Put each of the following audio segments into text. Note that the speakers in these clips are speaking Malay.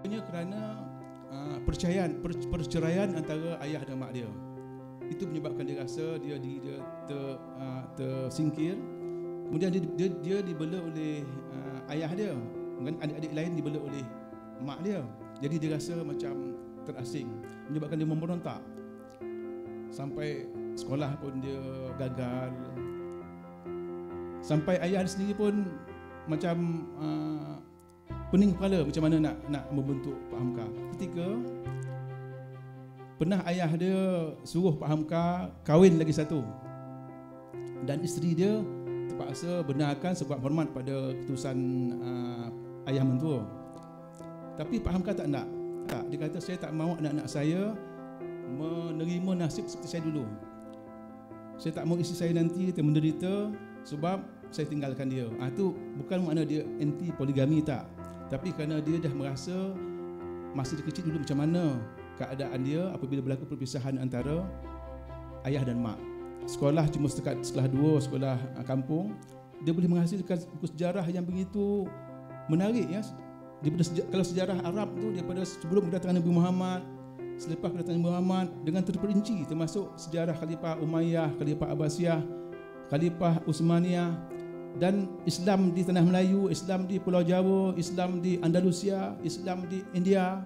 Kerana perceraian antara ayah dan mak dia. Itu menyebabkan dia rasa dia tersingkir. Kemudian dia dibela oleh ayah dia, dengan adik-adik lain dibela oleh mak dia. Jadi dia rasa macam terasing, menyebabkan dia memberontak. Sampai sekolah pun dia gagal. Sampai ayah dia sendiri pun macam pening kepala macam mana nak membentuk Pak Hamka. Ketika pernah ayah dia suruh Pak Hamka kahwin lagi satu, dan isteri dia terpaksa benarkan sebab hormat pada keputusan ayah mentua. Tapi Pak Hamka tak nak. Dia kata, saya tak mahu anak-anak saya menerima nasib seperti saya dulu. Saya tak mahu isteri saya nanti menderita sebab saya tinggalkan dia. Itu bukan makna dia anti poligami, tak. Tapi kerana dia dah merasa masa dia kecil dulu macam mana keadaan dia apabila berlaku perpisahan antara ayah dan mak. Sekolah cuma sekat sekolah 2, sekolah kampung. Dia boleh menghasilkan buku sejarah yang begitu menarik, ya. Kalau sejarah Arab tu daripada sebelum kedatangan Nabi Muhammad, selepas kedatangan Nabi Muhammad, dengan terperinci, termasuk sejarah Khalifah Umayyah, Khalifah Abbasiyah, Khalifah Utsmaniyah, dan Islam di tanah Melayu, Islam di Pulau Jawa, Islam di Andalusia, Islam di India,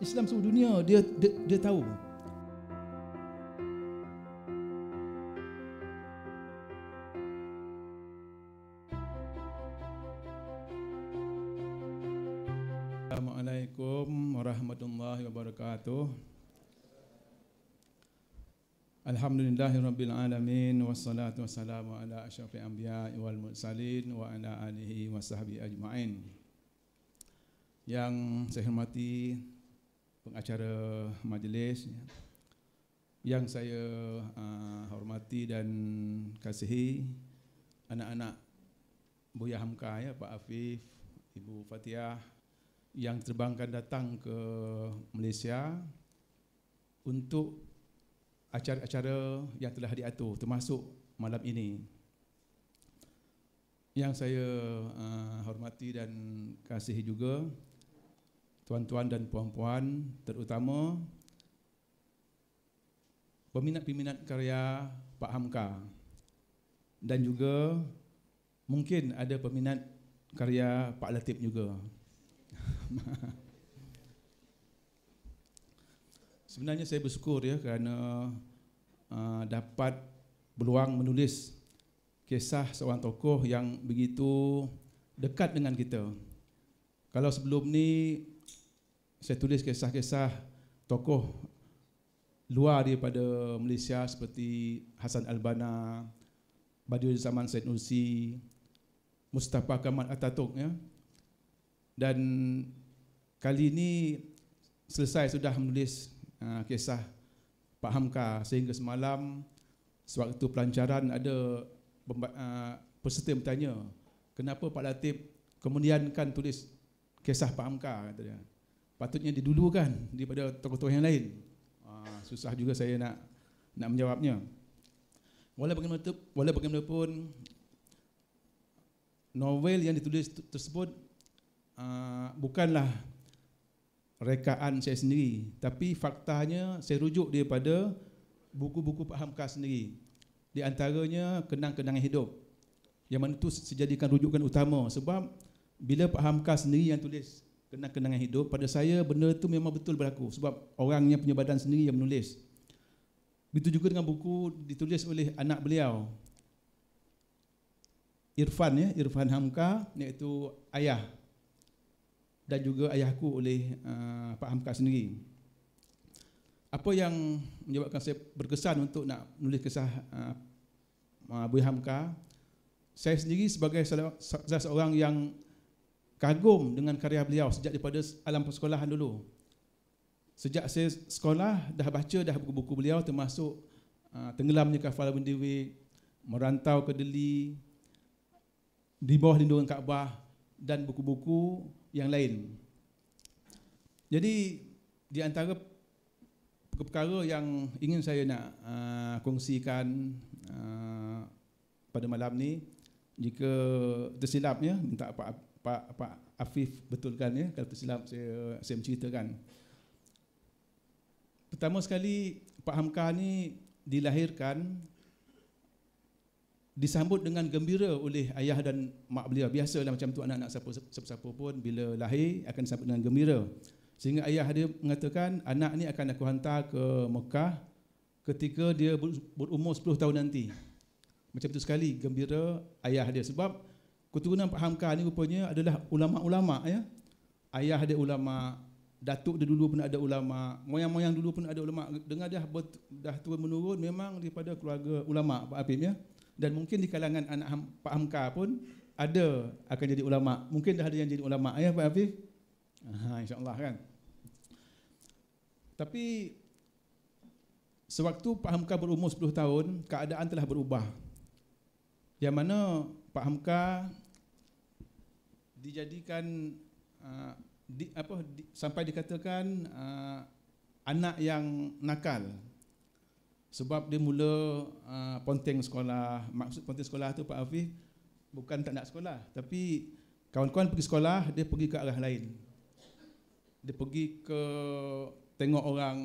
Islam seluruh dunia dia tahu. Assalamualaikum warahmatullahi wabarakatuh. Alhamdulillahirabbil alamin, wassalatu wassalamu ala asyrafil anbiya'i wal mursalin wa ala alihi washabbihi ajmain. Yang saya hormati pengacara majlis, yang saya hormati dan kasihi anak-anak Buya Hamka, ya, Pak Afif, Ibu Fatihah, yang terbangkan datang ke Malaysia untuk acara-acara yang telah diatur, termasuk malam ini. Yang saya hormati dan kasihi juga tuan-tuan dan puan-puan, terutama peminat-peminat karya Pak Hamka, dan juga mungkin ada peminat karya Pak Latif juga. Sebenarnya saya bersyukur, ya, kerana dapat peluang menulis kisah seorang tokoh yang begitu dekat dengan kita. Kalau sebelum ni saya tulis kisah-kisah tokoh luar daripada Malaysia seperti Hassan Al-Banna, Badiul Zaman Said Nursi, Mustafa Kamal Atatürk, ya. Dan kali ini selesai sudah menulis kisah Pak Hamka, sehingga semalam sewaktu pelancaran ada peserta yang bertanya, kenapa Pak Latif kemudiankan tulis kisah Pak Hamka, kata dia. Patutnya didulukan daripada tokoh-tokoh yang lain. Susah juga saya nak menjawabnya. Walau bagaimanapun, novel yang ditulis tersebut bukanlah rekaan saya sendiri, tapi faktanya saya rujuk daripada buku-buku Pak Hamka sendiri. Di antaranya Kenang-kenangan Hidup, yang mana itu dijadikan rujukan utama. Sebab bila Pak Hamka sendiri yang tulis Kenang-kenangan Hidup, pada saya benda itu memang betul berlaku, sebab orangnya punya badan sendiri yang menulis. Begitu juga dengan buku ditulis oleh anak beliau, Irfan, ya, Irfan Hamka, iaitu Ayah, dan juga Ayahku oleh Pak Hamka sendiri. Apa yang menyebabkan saya berkesan untuk nak menulis kisah Buya Hamka? Saya sendiri sebagai salah seorang yang kagum dengan karya beliau sejak daripada alam persekolahan dulu. Sejak saya sekolah dah baca dah buku-buku beliau, termasuk Tenggelamnya Kafal Bin Dewi, Merantau ke Delhi, Di Bawah Lindungan Kaabah, dan buku-buku yang lain. Jadi di antara perkara yang ingin saya nak kongsikan pada malam ni, jika tersilap, ya, minta Pak Afif betulkan ya, kalau tersilap saya menceritakan. Pertama sekali, Pak Hamka ni dilahirkan disambut dengan gembira oleh ayah dan mak beliau. Biasalah macam tu, anak-anak siapa-siapa pun bila lahir akan disambut dengan gembira. Sehingga ayah dia mengatakan anak ni akan aku hantar ke Mekah ketika dia berumur 10 tahun nanti. Macam tu sekali gembira ayah dia, sebab keturunan Pak Hamka ni rupanya adalah ulama-ulama ya. Ayah dia ulama, datuk dia dulu pun ada ulama, moyang-moyang dulu pun ada ulama. Dengar dah turun menurun memang daripada keluarga ulama Pak Apim ya. Dan mungkin di kalangan anak Pak Hamka pun ada akan jadi ulama. Mungkin dah ada yang jadi ulama ya Pak Apim. InsyaAllah kan. Tapi sewaktu Pak Hamka berumur 10 tahun, keadaan telah berubah. Yang mana Pak Hamka dijadikan sampai dikatakan anak yang nakal. Sebab dia mula ponteng sekolah. Maksud ponteng sekolah tu Pak Hafiz bukan tak nak sekolah, tapi kawan-kawan pergi sekolah, dia pergi ke arah lain. Dia pergi ke tengok orang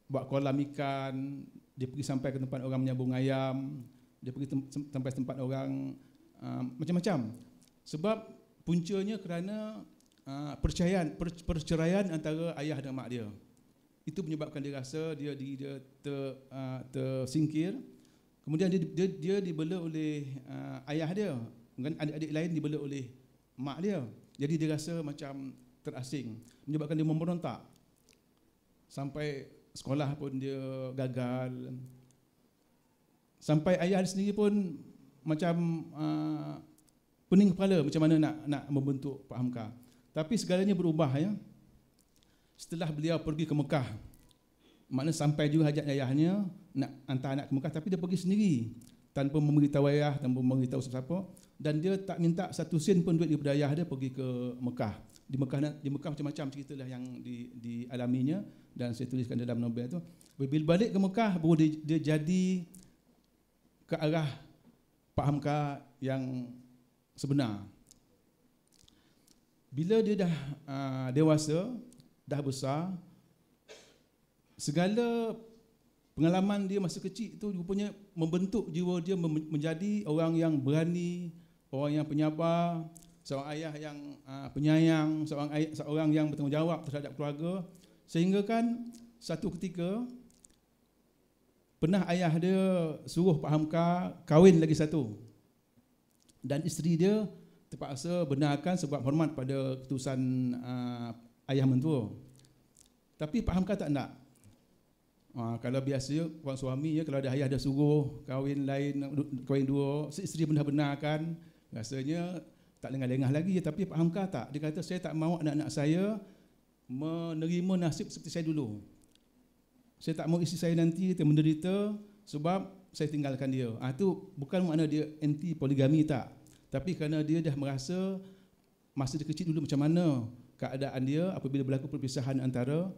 buat kolam ikan, dia pergi sampai ke tempat orang menyambung ayam, dia pergi sampai tempat orang macam-macam. Sebab puncanya kerana perceraian antara ayah dan mak dia. Itu menyebabkan dia rasa dia tersingkir. Kemudian dia dibela oleh ayah dia, dengan adik-adik lain dibela oleh mak dia. Jadi dia rasa macam terasing, menyebabkan dia memberontak. Sampai sekolah pun dia gagal. Sampai ayah dia sendiri pun macam pening kepala macam mana nak membentuk Pak Hamka. Tapi segalanya berubah ya. Setelah beliau pergi ke Mekah, maknanya sampai juga hajat ayahnya nak hantar anak ke Mekah, tapi dia pergi sendiri tanpa memberitahu ayah, tanpa memberitahu siapa-siapa, dan dia tak minta satu sen pun duit daripada ayah dia pergi ke Mekah. Di Mekah macam-macam ceritalah yang dialaminya dan saya tuliskan dalam novel itu. Bila balik ke Mekah baru dia jadi ke arah Pak Hamka yang sebenar. Bila dia dah dewasa, dah besar, segala pengalaman dia masa kecil itu rupanya membentuk jiwa dia menjadi orang yang berani, orang yang penyabar, seorang ayah yang penyayang, seorang yang bertanggungjawab terhadap keluarga. Sehingga kan satu ketika pernah ayah dia suruh Pak Hamka kahwin lagi satu, dan isteri dia terpaksa benarkan sebab hormat pada keputusan ayah mentua. Tapi Pak Hamka tak nak. Kalau biasa orang suami ya, kalau ada ayah dah suruh kahwin lain, kahwin dua, isteri pun dah benarkan, rasanya tak lengah-lengah lagi. Tapi Pak Hamka tak. Dia kata saya tak mahu anak-anak saya menerima nasib seperti saya dulu. Saya tak mahu isteri saya nanti menderita sebab saya tinggalkan dia. Itu bukan makna dia anti poligami tak. Tapi kerana dia dah merasa masa dia kecil dulu macam mana keadaan dia apabila berlaku perpisahan antara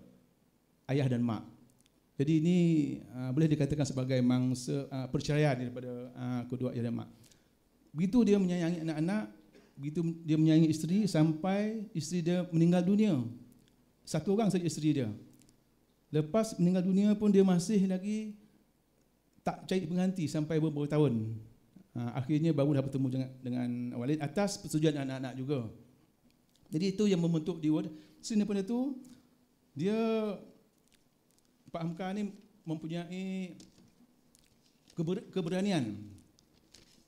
ayah dan mak. Jadi ini boleh dikatakan sebagai mangsa perceraian daripada kedua ayah dan mak. Begitu dia menyayangi anak-anak, begitu dia menyayangi isteri sampai isteri dia meninggal dunia. Satu orang saja isteri dia. Lepas meninggal dunia pun dia masih lagi tak cari pengganti sampai beberapa tahun. Akhirnya baru dah bertemu dengan Walid atas persetujuan anak-anak juga. Jadi itu yang membentuk dia. Selain daripada itu, dia Pak Hamka ni mempunyai keberanian.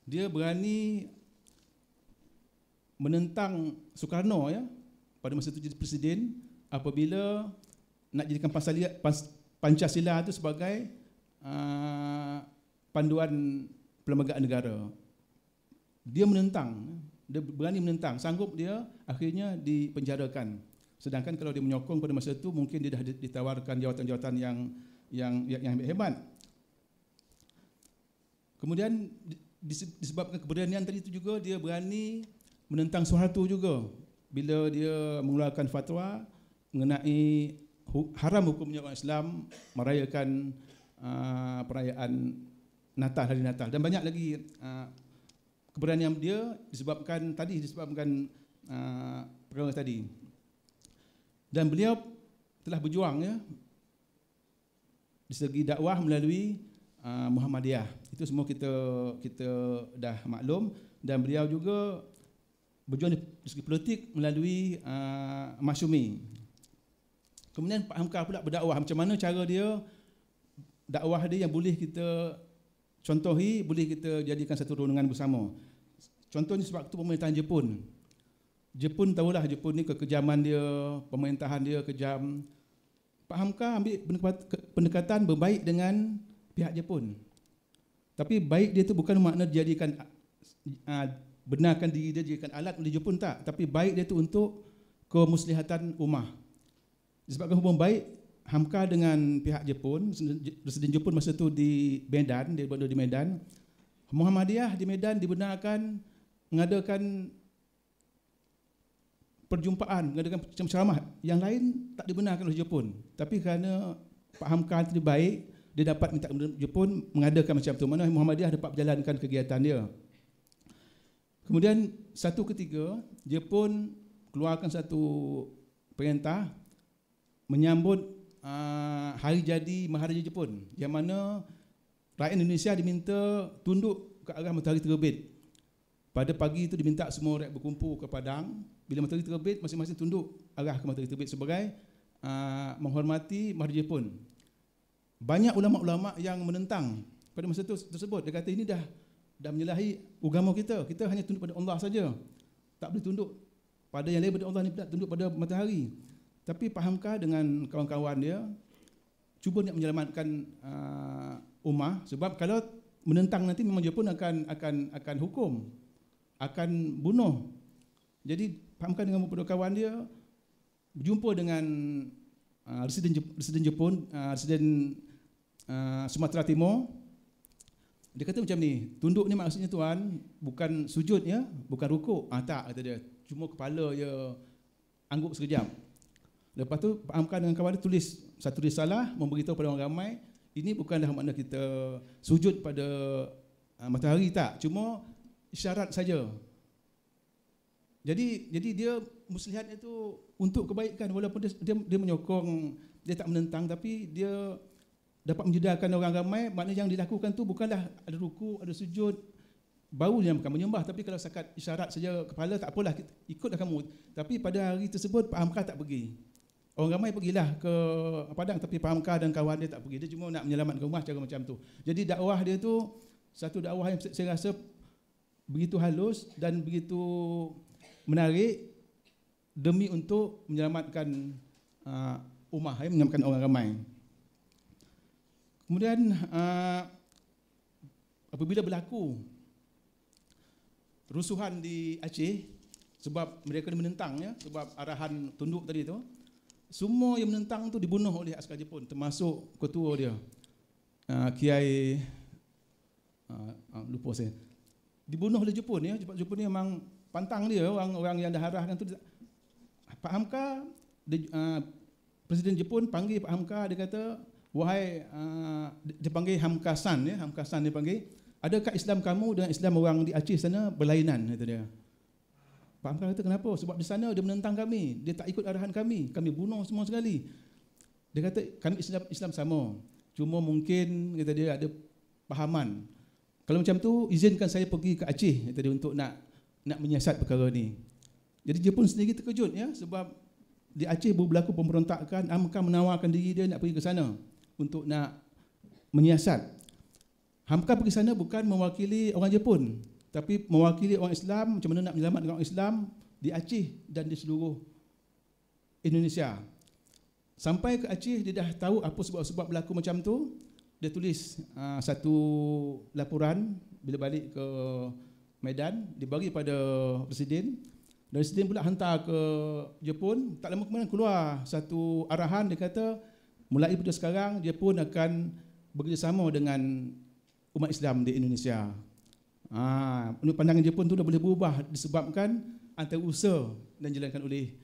Dia berani menentang Soekarno ya pada masa itu jadi presiden apabila nak jadikan Pancasila itu sebagai panduan perlembagaan negara. Dia menentang, dia berani menentang, sanggup dia akhirnya dipenjarakan. Sedangkan kalau dia menyokong pada masa itu mungkin dia dah ditawarkan jawatan-jawatan yang hebat. Kemudian disebabkan keberanian tadi itu juga dia berani menentang Soeharto juga bila dia mengeluarkan fatwa mengenai haram hukumnya orang Islam merayakan perayaan Natal, hari Natal, dan banyak lagi keberanian dia disebabkan perkara tadi. Dan beliau telah berjuang ya di segi dakwah melalui Muhammadiyah. Itu semua kita dah maklum, dan beliau juga berjuang di segi politik melalui Masyumi. Kemudian Pak Hamka pula berdakwah. Macam mana cara dia, dakwah dia yang boleh kita contohi, boleh kita jadikan satu renungan bersama. Contohnya sebab itu pemerintahan Jepun. Jepun tahulah Jepun ni kekejaman dia, pemerintahan dia kejam. Pak Hamka ambil pendekatan berbaik dengan pihak Jepun. Tapi baik dia tu bukan makna dijadikan benarkan diri dia jadikan alat oleh Jepun, tak. Tapi baik dia tu untuk kemuslihatan ummah. Disebabkan hubungan baik Hamka dengan pihak Jepun, Presiden Jepun masa tu di Medan, dia berada di Medan. Muhammadiyah di Medan dibenarkan mengadakan perjumpaan, mengadakan ceramah yang lain tak dibenarkan oleh Jepun. Tapi kerana Pak Hamka itu baik, dia dapat minta Jepun mengadakan macam tu. Mana Muhammadiyah dapat berjalankan kegiatan dia. Kemudian satu ketika Jepun keluarkan satu perintah menyambut hari jadi Maharaja Jepun, yang mana rakyat Indonesia diminta tunduk ke arah matahari terbit. Pada pagi itu diminta semua rakyat berkumpul ke Padang. Bila matahari terbit, masing-masing tunduk arah ke matahari terbit sebagai menghormati Maharaja Jepun. Banyak ulama-ulama yang menentang pada masa tersebut. Dia kata ini dah menyalahi agama kita. Kita hanya tunduk pada Allah saja. Tak boleh tunduk pada yang lain pada Allah, ni pula tunduk pada matahari. Tapi Pak Hamka dengan kawan-kawan dia cuba nak menyelamatkan ummah, sebab kalau menentang nanti memang Jepun akan hukum, akan bunuh. Jadi Pak Hamka dengan beberapa kawan dia berjumpa dengan Residen Jepun, Residen Sumatera Timur. Dia kata macam ni, tunduk ni maksudnya tuan bukan sujud ya, bukan rukuk. Tak, kata dia. Cuma kepala je angguk sekejap. Lepas tu Pak Hamka dengan kawan dia tulis satu risalah memberitahu pada orang ramai, ini bukanlah makna kita sujud pada matahari, tak. Cuma isyarat saja. Jadi dia muslihat itu untuk kebaikan, walaupun dia menyokong, dia tak menentang, tapi dia dapat menyediakan orang ramai. Maknanya yang dilakukan tu bukanlah ada ruku, ada sujud, baru yang bukan menyembah. Tapi kalau sekat isyarat saja kepala, tak apalah, ikutlah kamu. Tapi pada hari tersebut Pak Hamka tak pergi. Orang ramai pergilah ke Padang, tapi Pak Hamka dan kawan dia tak pergi. Dia cuma nak menyelamatkan rumah cara macam tu. Jadi dakwah dia tu satu dakwah yang saya rasa begitu halus dan begitu menarik demi untuk menyelamatkan ummah, menyelamatkan orang ramai. Kemudian apabila berlaku rusuhan di Aceh, sebab mereka menentang ya, sebab arahan tunduk tadi tu, semua yang menentang tu dibunuh oleh askar Jepun, termasuk ketua dia, Kiai lupa saya, dibunuh oleh Jepun ya. Jepun ni memang pantang dia, orang yang dah arahkan tu. Pak Hamka, Presiden Jepun panggil Pak Hamka, dia kata, wahai, dia panggil Hamka-san ya, Hamka-san dia panggil, adakah Islam kamu dengan Islam orang di Aceh sana berlainan, kata dia. Pak Hamka kata, kenapa? Sebab di sana dia menentang kami, dia tak ikut arahan kami bunuh semua sekali. Dia kata, kami Islam sama, cuma mungkin, kata dia, ada pahaman. Kalau macam tu, izinkan saya pergi ke Aceh, kata dia, untuk nak menyiasat perkara ni. Jadi Jepun sendiri terkejut ya, sebab di Aceh baru berlaku pemberontakan. Hamka menawarkan diri dia nak pergi ke sana untuk nak menyiasat. Hamka pergi sana bukan mewakili orang Jepun, tapi mewakili orang Islam, macam mana nak menyelamatkan orang Islam di Aceh dan di seluruh Indonesia. Sampai ke Aceh, dia dah tahu apa sebab-sebab berlaku macam tu. Dia tulis satu laporan bila balik ke Medan, dibagi pada Presiden. Dan Presiden pula hantar ke Jepun. Tak lama kemudian keluar satu arahan, dia kata mulai pada sekarang Jepun akan bekerjasama dengan umat Islam di Indonesia. Pandangan Jepun tu dah boleh berubah disebabkan antarausaha dan dijalankan oleh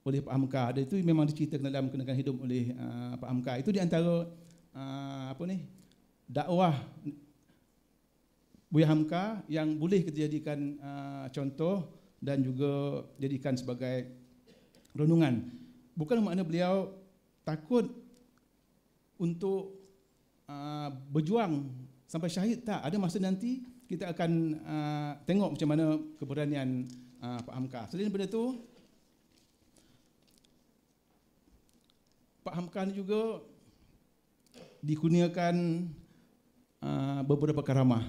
Pak Hamka. Dan itu memang diceritakan dalam kenangan hidup oleh Pak Hamka. Itu di antara dakwah Buya Hamka yang boleh kita jadikan contoh dan juga jadikan sebagai renungan. Bukan makna beliau takut untuk berjuang sampai syahid, tak. Ada masa nanti kita akan tengok macam mana keberanian Pak Hamka. Selain daripada itu, Pak Hamka ni juga dikurniakan beberapa karamah.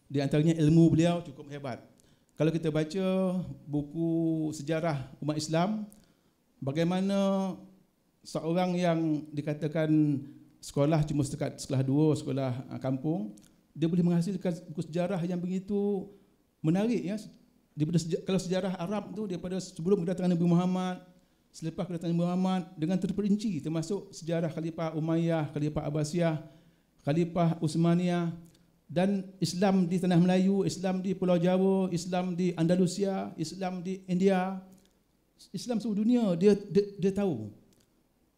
Di antaranya ilmu beliau cukup hebat. Kalau kita baca buku sejarah umat Islam, bagaimana seorang yang dikatakan sekolah cuma sekolah 2, sekolah kampung, dia boleh menghasilkan buku sejarah yang begitu menarik, ya. Kalau sejarah Arab tu, daripada sebelum kedatangan Nabi Muhammad, selepas kedatangan Nabi Muhammad, dengan terperinci, termasuk sejarah Khalifah Umayyah, Khalifah Abbasiyah, Khalifah Utsmaniyah, dan Islam di tanah Melayu, Islam di Pulau Jawa, Islam di Andalusia, Islam di India, Islam seluruh dunia. Dia tahu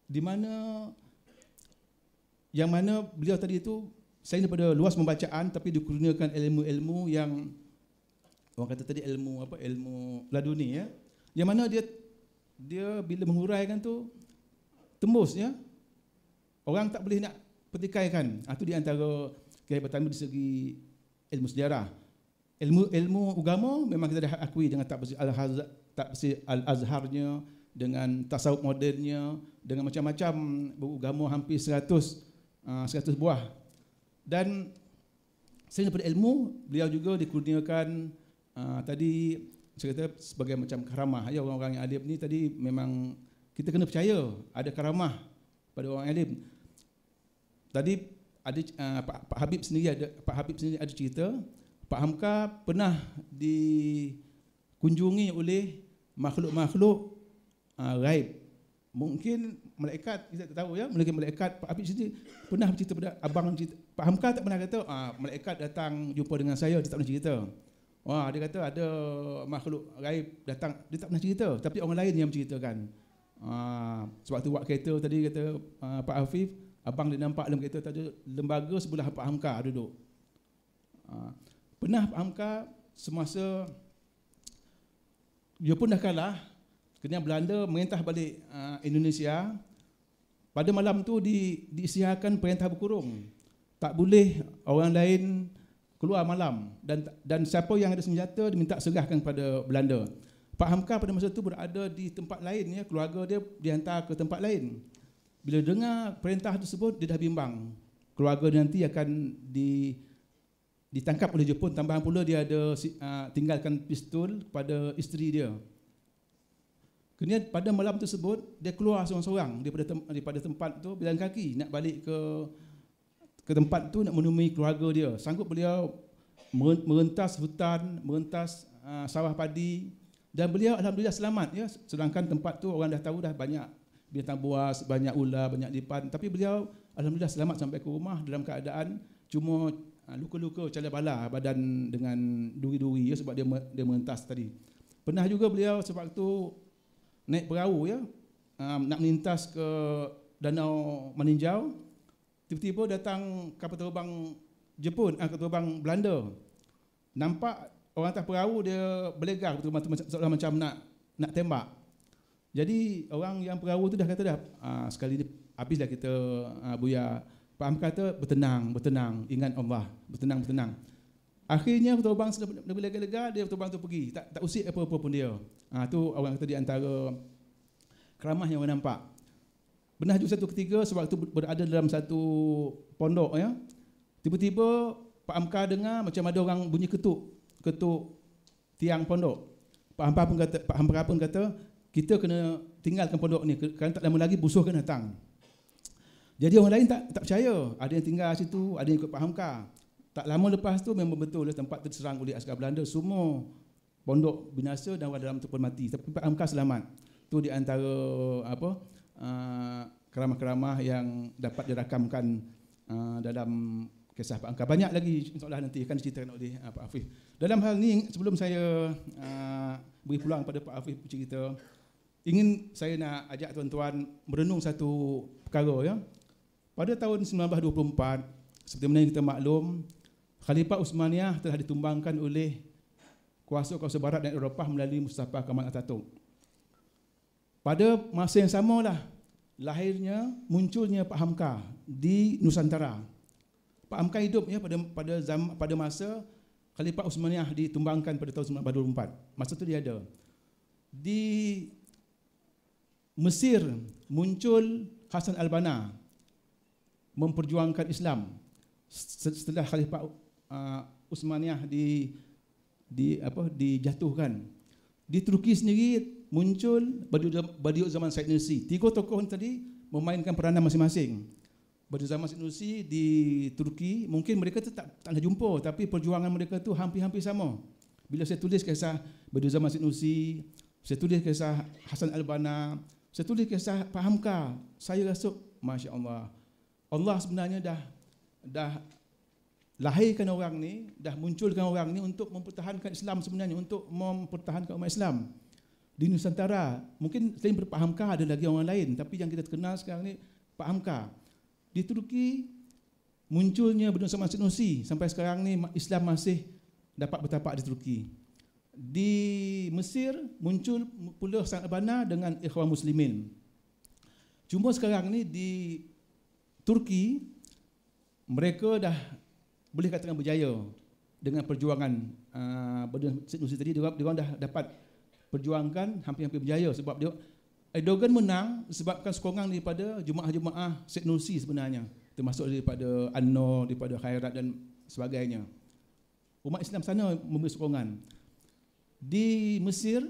di mana, yang mana beliau tadi itu, selain daripada luas pembacaan, tapi dikurniakan ilmu-ilmu yang orang kata tadi ilmu laduni, ya. Yang mana dia bila menguraikan tu tembus, ya. Orang tak boleh nak petikaikan. Itu di antara kehebatan di segi ilmu sejarah. Ilmu agama memang kita dah akui dengan tafsir Al-Azharnya, dengan tasawuf modernnya, dengan macam-macam buku agama, hampir 100 buah. Dan selain daripada ilmu, beliau juga dikurniakan tadi saya kata sebagai macam karamah, ya. Orang-orang yang alim ni tadi memang kita kena percaya ada karamah pada orang alim. Tadi ada Pak Habib sendiri ada cerita, Pak Hamka pernah dikunjungi oleh makhluk-makhluk gaib. Mungkin malaikat, kita tak tahu, ya. Mungkin malaikat. Pak Habib sendiri pernah bercerita pada abang, Pak Hamka tak pernah kata malaikat datang jumpa dengan saya, dia tak pernah cerita. Wah, dia kata ada makhluk gaib datang, dia tak pernah cerita, tapi orang lain yang menceritakan. Sebab tu buat kereta tadi kata Pak Hafif, abang dia nampak dalam kereta tadi lembaga sebelah Pak Hamka duduk. Pernah Pak Hamka semasa dia pun dah kalah, kerana Belanda merintah balik Indonesia. Pada malam tu diisytiharkan perintah berkurung. Tak boleh orang lain keluar malam, dan siapa yang ada senjata diminta serahkan kepada Belanda. Pak Hamka pada masa itu berada di tempat lain, ya. Keluarga dia dihantar ke tempat lain. Bila dengar perintah tersebut, dia dah bimbang. Keluarga dia nanti akan ditangkap oleh Jepun. Tambahan pula dia ada tinggalkan pistol kepada isteri dia. Kemudian pada malam tersebut, dia keluar seorang-seorang daripada tempat tu, berjalan kaki nak balik ke tempat tu, nak menemui keluarga dia. Sanggup beliau merentas hutan, merentas sawah padi, dan beliau alhamdulillah selamat, ya. Sedangkan tempat tu orang dah tahu dah banyak binatang buas, banyak ular, banyak lipan, tapi beliau alhamdulillah selamat sampai ke rumah dalam keadaan cuma luka-luka cala bala badan dengan duri-duri, ya, sebab dia merentas tadi. Pernah juga beliau sebab tu naik perahu, ya, nak melintas ke Danau Maninjau. Tiba-tiba datang kapal terbang Jepun, kapal terbang Belanda. Nampak orang atas perahu, dia berlegar seolah macam nak tembak. Jadi orang yang perahu tu dah kata dah, sekali ni habislah kita buya. Pak Hamka kata bertenang, ingat Allah, bertenang. Akhirnya kapal terbang sudah berlegar-legar, dia terbang tu pergi, tak usik apa-apa pun dia. Tu orang kata di antara keramah yang orang nampak. Pernah juga satu ketika sewaktu berada dalam satu pondok, ya. Tiba-tiba Pak Hamka dengar macam ada orang bunyi ketuk tiang pondok. Pak Hamka pun kata kita kena tinggalkan pondok ni kerana tak lama lagi musuh akan datang. Jadi orang lain tak percaya. Ada yang tinggal situ, ada yang ikut Pak Hamka. Tak lama lepas tu memang betul tempat tu diserang oleh askar Belanda, semua pondok binasa dan orang dalam tu pun mati. Tapi Pak Hamka selamat. Tu di antara keramah-keramah yang dapat dirakamkan dalam kisah Pak Hamka. Banyak lagi insya-Allah nanti akan diceritakan oleh Pak Hafif. Dalam hal ni, sebelum saya beri peluang pada Pak Hafif bercerita, ingin saya nak ajak tuan-tuan merenung satu perkara, ya. Pada tahun 1924, seperti mana kita maklum, Khalifah Utsmaniyah telah ditumbangkan oleh kuasa-kuasa barat dan Eropah melalui Mustafa Kemal Atatürk. Pada masa yang samalah munculnya Pak Hamka di Nusantara. Pak Hamka hidup ya pada masa Khalifah Utsmaniyah ditumbangkan pada tahun 1924. Masa itu dia ada. Di Mesir muncul Hasan al-Banna memperjuangkan Islam setelah Khalifah Utsmaniyah dijatuhkan. Di Turki sendiri muncul Badiou Zaman Said Nursi. 3 tokoh tadi memainkan peranan masing-masing. Badiou Zaman Said Nursi di Turki, mungkin mereka tu tak nak jumpa, tapi perjuangan mereka tu hampir-hampir sama. Bila saya tulis kisah Badiou Zaman Said Nursi, saya tulis kisah Hasan al-Banna, saya tulis kisah Pak Hamka, saya rasa Masya Allah, Allah sebenarnya dah lahirkan orang ni, dah munculkan orang ni untuk mempertahankan Islam sebenarnya, untuk mempertahankan umat Islam di Nusantara. Mungkin selain Pak Hamka ada lagi orang lain, tapi yang kita kenal sekarang ni Pak Hamka. Di Turki munculnya Badiou Zaman Said Nursi, sampai sekarang ni Islam masih dapat bertapak di Turki. Di Mesir muncul pula Hasan al-Banna dengan Ikhwan Muslimin. Cuma sekarang ni di Turki mereka dah boleh katakan berjaya dengan perjuangan Badiou Said Nursi tadi. Dia orang dah dapat perjuangkan hampir-hampir berjaya, sebab dia Erdogan menang sebabkan sokongan daripada jemaah-jemaah Said Nursi sebenarnya, termasuk daripada An-Nur, daripada Khairat dan sebagainya. Umat Islam sana memberi sokongan. Di Mesir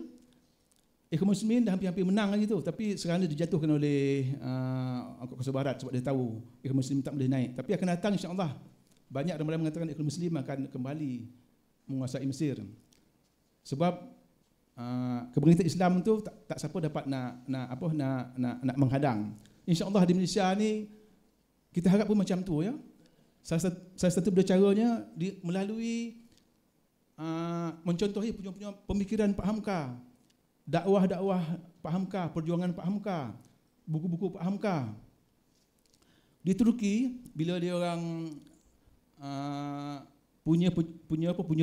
Ikhwan Muslimin dah hampir-hampir menang lagi tu, tapi sekarang dia dijatuhkan oleh kuasa barat sebab dia tahu Ikhwan Muslimin tak boleh naik. Tapi akan datang insya-Allah. Banyak ramai mengatakan Ikhwan Muslim akan kembali menguasai Mesir. Sebab kebangkitan Islam tu tak siapa dapat nak menghadang. Insya-Allah di Malaysia ni kita harap pun macam tu ya. Salah satu caranya melalui mencontohi punya pemikiran Pak Hamka, dakwah Pak Hamka, perjuangan Pak Hamka, buku-buku Pak Hamka. Di Turki bila dia orang punya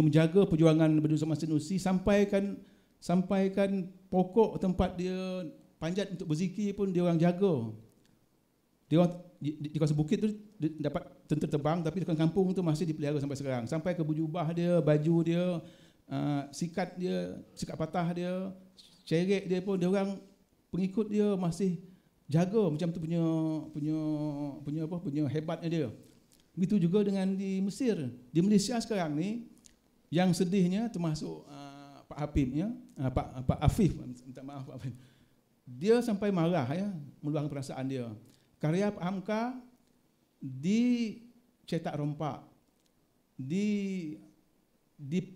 menjaga perjuangan Badiou Zaman Said Nursi, sampaikan pokok tempat dia panjat untuk berzikir pun dia orang jaga. Dia orang di kawasan bukit tu dapat tentera terbang, tapi di kampung tu masih dipelihara sampai sekarang. Sampai ke jubah dia, baju dia, sikat patah dia, cerek dia pun dia orang pengikut dia masih jaga macam tu punya hebatnya dia. Begitu juga dengan di Mesir. Di Malaysia sekarang ni yang sedihnya termasuk Pak Habib ya, Pak Afif, minta maaf Pak Afif. Dia sampai marah ya, meluahkan perasaan dia. Karya Pak Hamka dicetak rompak,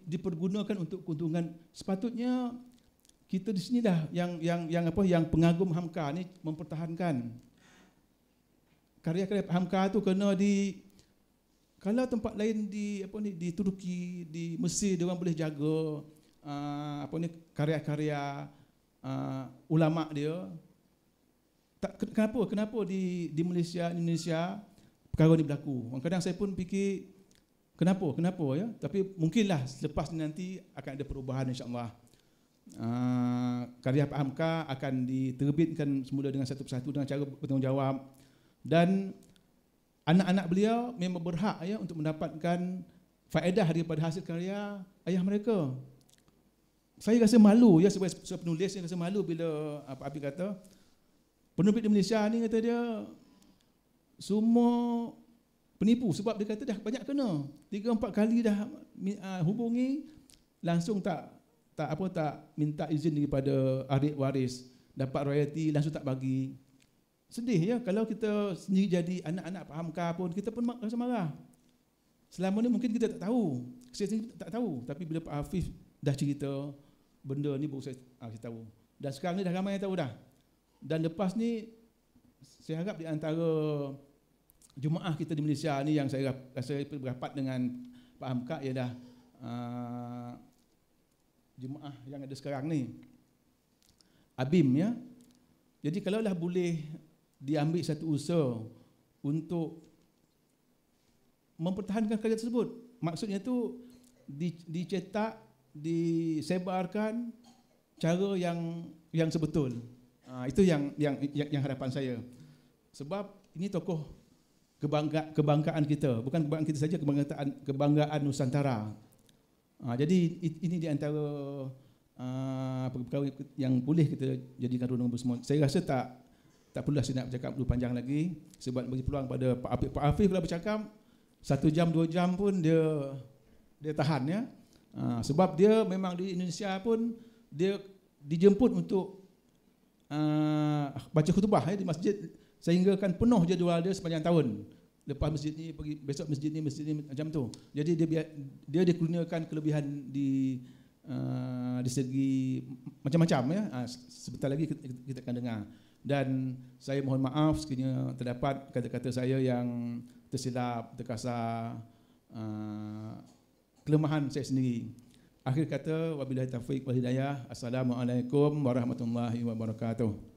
dipergunakan untuk keuntungan. Sepatutnya kita di sini dah yang pengagum Hamka ni mempertahankan karya-karya Pak Hamka tu, kena kalau tempat lain di Turki, di Mesir dia orang boleh jaga karya-karya ulama dia. Kenapa di Malaysia, Indonesia perkara ni berlaku? Kadang saya pun fikir kenapa ya? Tapi mungkinlah selepas ni nanti akan ada perubahan insya-Allah. Karya Pak Hamka akan diterbitkan semula dengan satu persatu dengan cara bertanggungjawab, dan anak-anak beliau memang berhak ya untuk mendapatkan faedah daripada hasil karya ayah mereka. Saya rasa malu ya sebagai penulis, saya rasa malu bila Pak Habib kata penerbit di Malaysia ni kata dia semua penipu, sebab dia kata dah banyak kena 3-4 kali dah hubungi langsung tak minta izin daripada ahli waris, dapat royalti langsung tak bagi. Sedih ya kalau kita sendiri jadi anak-anak Pak Hamka pun kita pun rasa marah. Selama ni mungkin kita tak tahu, saya sendiri tak tahu, tapi bila Pak Hafiz dah cerita benda ni baru saya tahu. Dan sekarang ni dah ramai yang tahu dah. Dan lepas ni saya harap di antara jemaah kita di Malaysia ni yang saya rasa berapat dengan Pak Hamka ialah jemaah yang ada sekarang ni, ABIM ya. Jadi kalaulah boleh diambil satu usaha untuk mempertahankan karya tersebut, maksudnya tu dicetak disebarkan cara yang sebetul. Itu yang harapan saya. Sebab ini tokoh kebanggaan kita, bukan kebanggaan kita saja, kebanggaan Nusantara. Jadi ini di antara perkara yang boleh kita jadikan renungan bersama. Saya rasa tak perlulah saya nak bercakap panjang lagi, sebab bagi peluang pada Pak Afif. Pak Afif kalau bercakap 1 jam 2 jam pun dia tahan ya. Sebab dia memang di Indonesia pun dia dijemput untuk baca khutbah di masjid, sehingga kan penuh jadual dia sepanjang tahun. Lepas masjid ni pergi, besok masjid ni macam tu. Jadi dia dikurniakan kelebihan di segi macam-macam ya. Sebentar lagi kita akan dengar. Dan saya mohon maaf sekiranya terdapat kata-kata saya yang tersilap, terkasar, kelemahan saya sendiri. Akhir kata, wabillahi taufiq wal hidayah. Assalamualaikum warahmatullahi wabarakatuh.